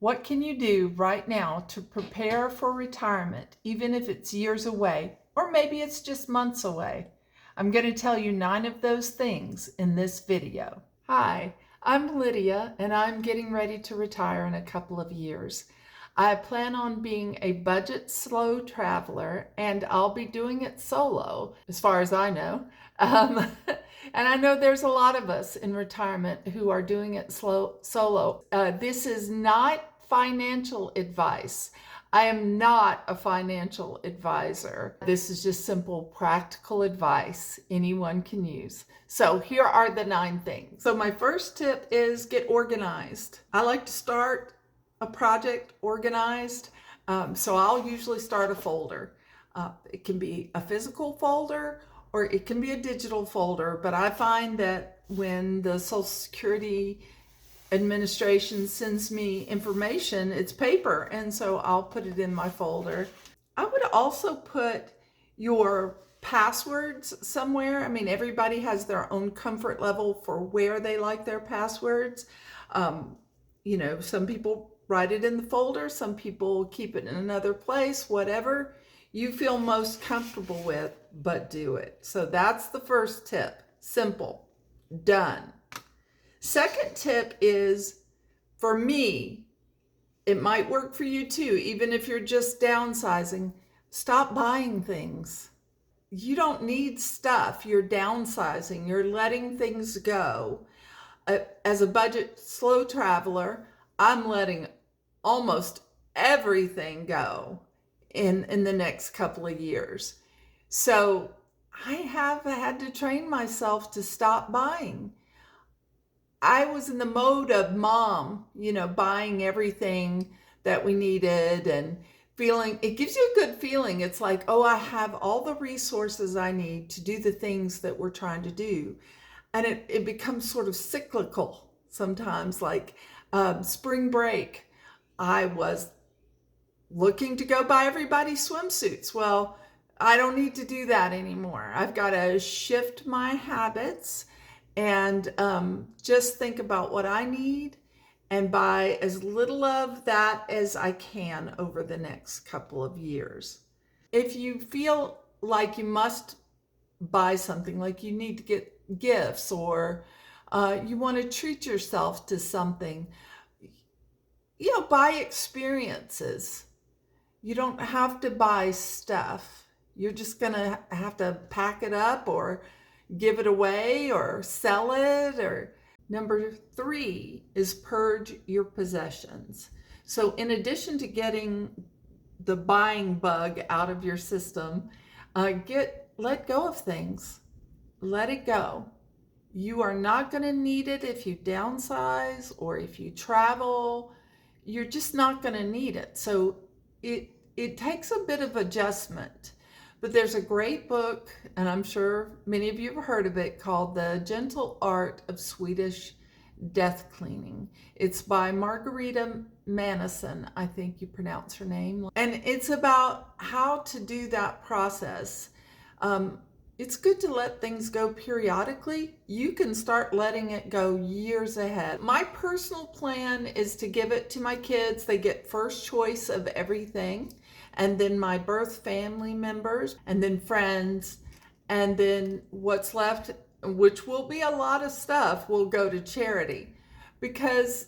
What can you do right now to prepare for retirement, even if it's years away, or maybe it's just months away? I'm going to tell you 9 of those things in this video. Hi, I'm Lydia, and I'm getting ready to retire in a couple of years. I plan on being a budget slow traveler, and I'll be doing it solo, as far as I know. Um, and I know there's a lot of us in retirement who are doing it solo. This is not financial advice. I am not a financial advisor. This is just simple, practical advice anyone can use. So here are the 9 things. So my first tip is get organized. I like to start a project organized. So I'll usually start a folder. It can be a physical folder or it can be a digital folder, but I find that when the Social Security Administration sends me information, it's paper, and so I'll put it in my folder. I would also put your passwords somewhere. I mean, everybody has their own comfort level for where they like their passwords. Some people write it in the folder, some people keep it in another place, whatever you feel most comfortable with, but do it. So that's the first tip. Simple. Done. Second tip is, for me, it might work for you too, even if you're just downsizing, stop buying things. You don't need stuff. You're downsizing. You're letting things go. As a budget slow traveler, I'm letting almost everything go in the next couple of years. So I have had to train myself to stop buying. I was in the mode of mom, buying everything that we needed and feeling, it gives you a good feeling. It's like, oh, I have all the resources I need to do the things that we're trying to do. And it becomes sort of cyclical sometimes, like spring break. I was looking to go buy everybody swimsuits. Well, I don't need to do that anymore. I've got to shift my habits and just think about what I need and buy as little of that as I can over the next couple of years. If you feel like you must buy something, like you need to get gifts or you want to treat yourself to something, buy experiences. You don't have to buy stuff. You're just going to have to pack it up or give it away or sell it. Or number 3 is purge your possessions. So in addition to getting the buying bug out of your system, let go of things. Let it go. You are not going to need it if you downsize or if you travel. You're just not going to need it. So it takes a bit of adjustment. But there's a great book, and I'm sure many of you have heard of it, called The Gentle Art of Swedish Death Cleaning. It's by Margareta Mannesson, I think you pronounce her name. And it's about how to do that process. It's good to let things go periodically. You can start letting it go years ahead. My personal plan is to give it to my kids. They get first choice of everything. And then my birth family members, and then friends, and then what's left, which will be a lot of stuff, will go to charity, because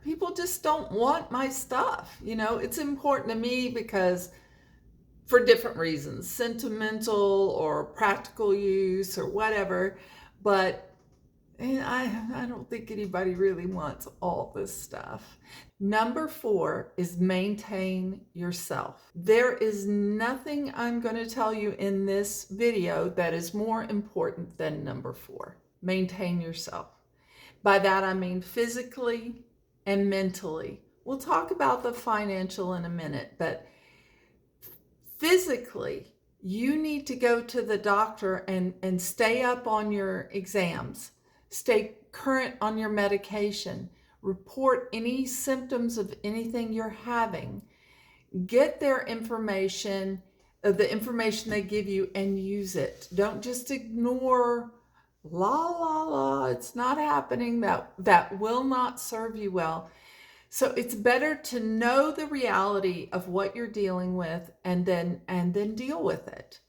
people just don't want my stuff. It's important to me because for different reasons, sentimental or practical use or whatever, but I don't think anybody really wants all this stuff. Number 4 is maintain yourself. There is nothing I'm going to tell you in this video that is more important than number 4. Maintain yourself. By that I mean physically and mentally. We'll talk about the financial in a minute, but physically, you need to go to the doctor and stay up on your exams. Stay current on your medication. Report any symptoms of anything you're having. Get their information, the information they give you, and use it. Don't just ignore, la, la, la, it's not happening. That will not serve you well. So it's better to know the reality of what you're dealing with and then deal with it.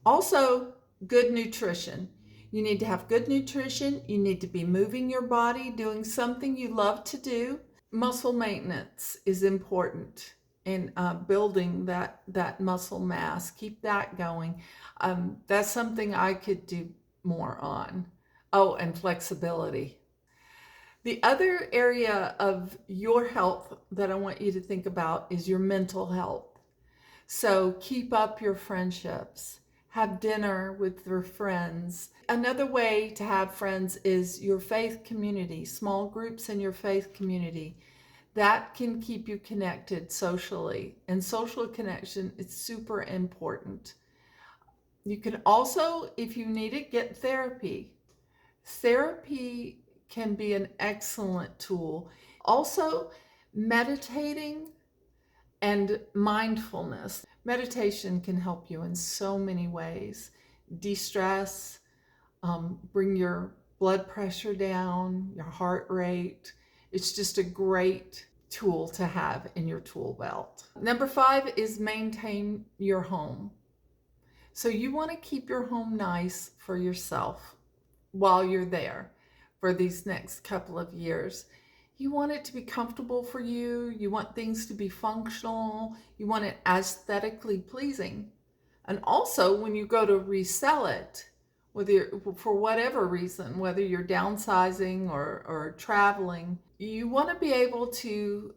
Also, good nutrition. You need to have good nutrition. You need to be moving your body, doing something you love to do. Muscle maintenance is important in building that muscle mass. Keep that going. That's something I could do more on. Oh, and flexibility. The other area of your health that I want you to think about is your mental health. So keep up your friendships. Have dinner with your friends. Another way to have friends is your faith community, small groups in your faith community. That can keep you connected socially. And social connection is super important. You can also, if you need it, get therapy. Therapy can be an excellent tool. Also, meditating and mindfulness. Meditation can help you in so many ways. De-stress, bring your blood pressure down, your heart rate. It's just a great tool to have in your tool belt. Number 5 is maintain your home. So you want to keep your home nice for yourself while you're there for these next couple of years. You want it to be comfortable for you. You want things to be functional. You want it aesthetically pleasing. And also, when you go to resell it, for whatever reason, whether you're downsizing or traveling, you want to be able to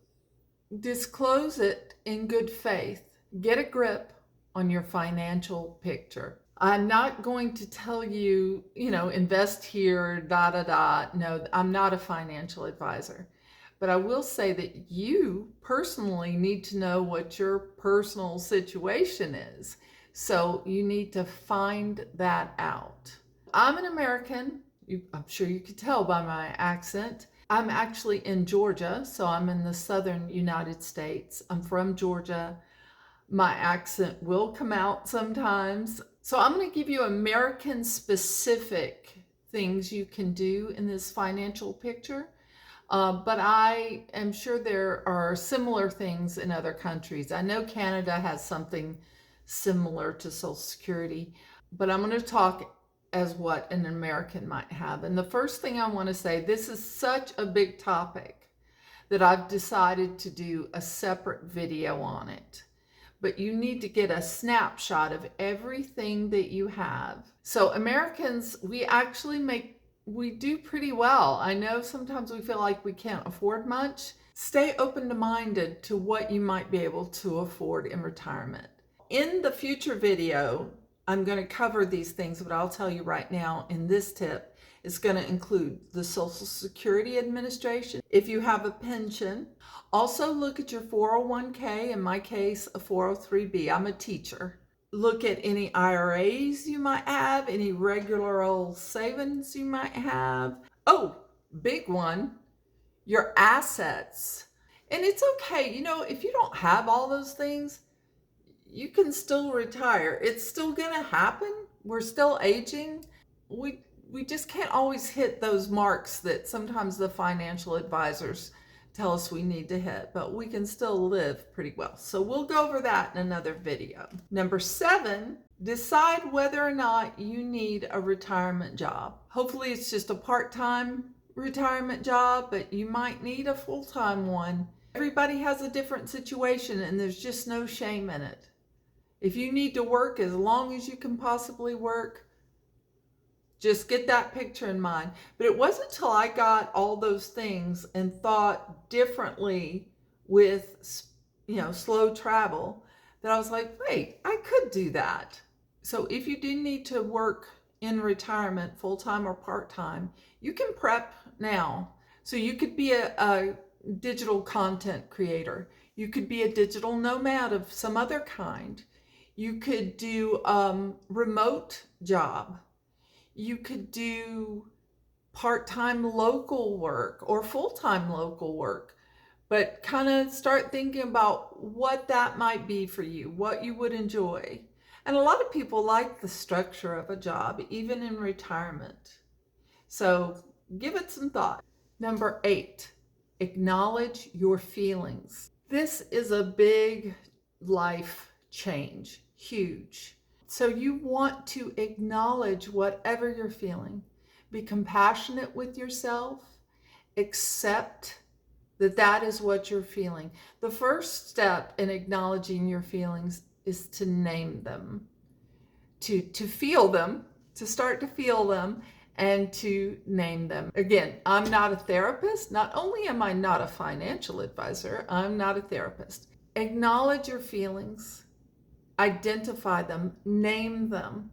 disclose it in good faith. Get a grip on your financial picture. I'm not going to tell you, invest here, da da da. No, I'm not a financial advisor. But I will say that you personally need to know what your personal situation is. So you need to find that out. I'm an American. I'm sure you could tell by my accent. I'm actually in Georgia, so I'm in the southern United States. I'm from Georgia. My accent will come out sometimes. So I'm going to give you American specific things you can do in this financial picture. But I am sure there are similar things in other countries. I know Canada has something similar to Social Security, but I'm going to talk as what an American might have. And the first thing I want to say, this is such a big topic that I've decided to do a separate video on it. But you need to get a snapshot of everything that you have. So Americans, we do pretty well. I know sometimes we feel like we can't afford much. Stay open-minded to what you might be able to afford in retirement. In the future video, I'm going to cover these things, but I'll tell you right now in this tip, it's going to include the Social Security Administration. If you have a pension, also look at your 401k, in my case, a 403b. I'm a teacher. Look at any IRAs you might have, any regular old savings you might have. Oh, big one, your assets. And it's okay, if you don't have all those things, you can still retire. It's still gonna happen. We're still aging. We just can't always hit those marks that sometimes the financial advisors tell us we need to hit, but we can still live pretty well. So we'll go over that in another video. Number 7, decide whether or not you need a retirement job. Hopefully it's just a part-time retirement job, but you might need a full-time one. Everybody has a different situation and there's just no shame in it. If you need to work as long as you can possibly work, just get that picture in mind. But it wasn't until I got all those things and thought differently with, slow travel that I was like, wait, I could do that. So if you do need to work in retirement, full-time or part-time, you can prep now. So you could be a digital content creator. You could be a digital nomad of some other kind. You could do remote job. You could do part-time local work or full-time local work, but kind of start thinking about what that might be for you, what you would enjoy. And a lot of people like the structure of a job, even in retirement. So give it some thought. Number 8, Acknowledge your feelings. This is a big life change, huge. So you want to acknowledge whatever you're feeling. Be compassionate with yourself. Accept that that is what you're feeling. The first step in acknowledging your feelings is to name them, to feel them, to start to feel them, and to name them. Again, I'm not a therapist. Not only am I not a financial advisor, I'm not a therapist. Acknowledge your feelings, identify them, name them,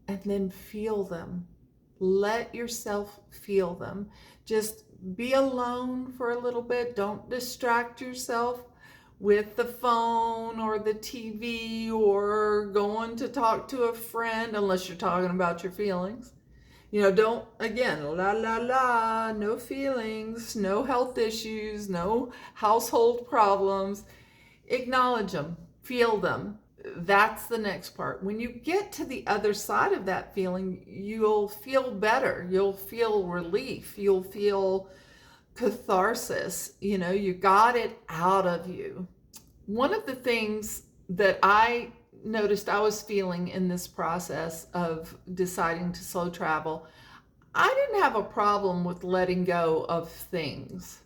and then feel them. Let yourself feel them. Just be alone for a little bit. Don't distract yourself with the phone or the TV or going to talk to a friend unless you're talking about your feelings. Don't, again, no feelings, no health issues, no household problems. Acknowledge them, feel them. That's the next part. When you get to the other side of that feeling, you'll feel better. You'll feel relief. You'll feel catharsis. You got it out of you. One of the things that I noticed I was feeling in this process of deciding to slow travel, I didn't have a problem with letting go of things.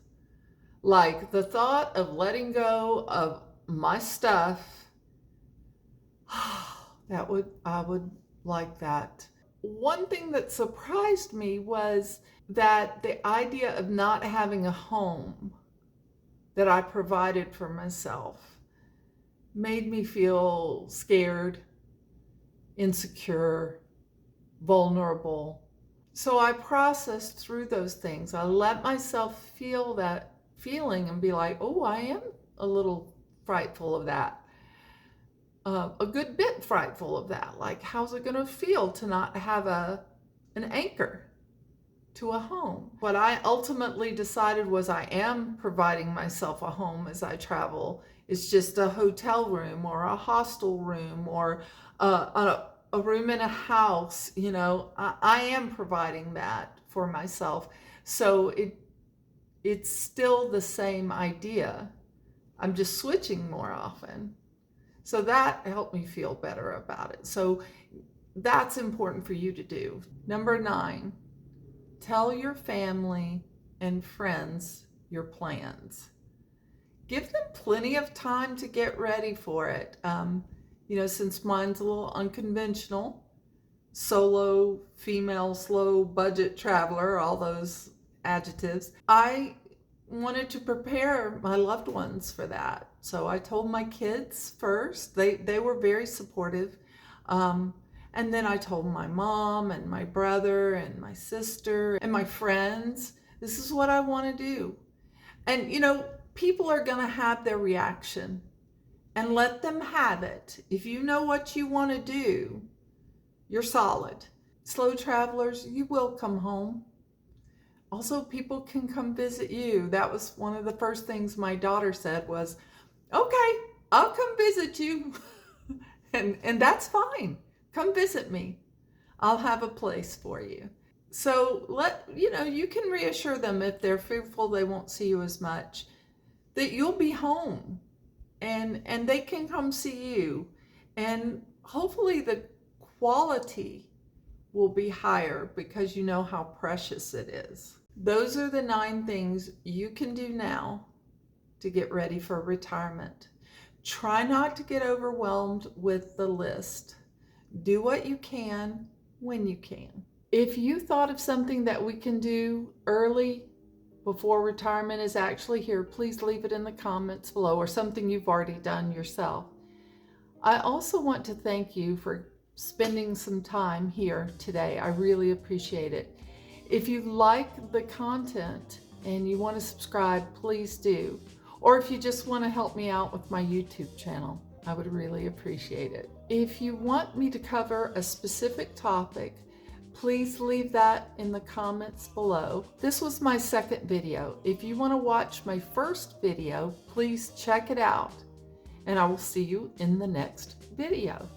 Like the thought of letting go of my stuff, I would like that. One thing that surprised me was that the idea of not having a home that I provided for myself made me feel scared, insecure, vulnerable. So I processed through those things. I let myself feel that feeling and be like, oh, I am a little frightful of that. A good bit frightful of that. Like, how's it going to feel to not have an anchor to a home? What I ultimately decided was I am providing myself a home as I travel. It's just a hotel room or a hostel room or a room in a house. I am providing that for myself. So it's still the same idea. I'm just switching more often. So that helped me feel better about it. So that's important for you to do. Number 9, tell your family and friends your plans. Give them plenty of time to get ready for it. Since mine's a little unconventional, solo, female, slow budget traveler, all those adjectives, I wanted to prepare my loved ones for that. So I told my kids first. They were very supportive. And then I told my mom and my brother and my sister and my friends, this is what I want to do. And, people are going to have their reaction, and let them have it. If you know what you want to do, you're solid. Slow travelers, you will come home. Also, people can come visit you. That was one of the first things my daughter said was, okay, I'll come visit you. and that's fine. Come visit me. I'll have a place for you. So you can reassure them if they're fearful they won't see you as much, that you'll be home and they can come see you. And hopefully the quality will be higher because you know how precious it is. Those are the 9 things you can do now to get ready for retirement. Try not to get overwhelmed with the list. Do what you can when you can. If you thought of something that we can do early before retirement is actually here, please leave it in the comments below, or something you've already done yourself. I also want to thank you for spending some time here today. I really appreciate it. If you like the content and you want to subscribe, please do. Or if you just want to help me out with my YouTube channel, I would really appreciate it. If you want me to cover a specific topic, please leave that in the comments below. This was my second video. If you want to watch my first video, please check it out. And I will see you in the next video.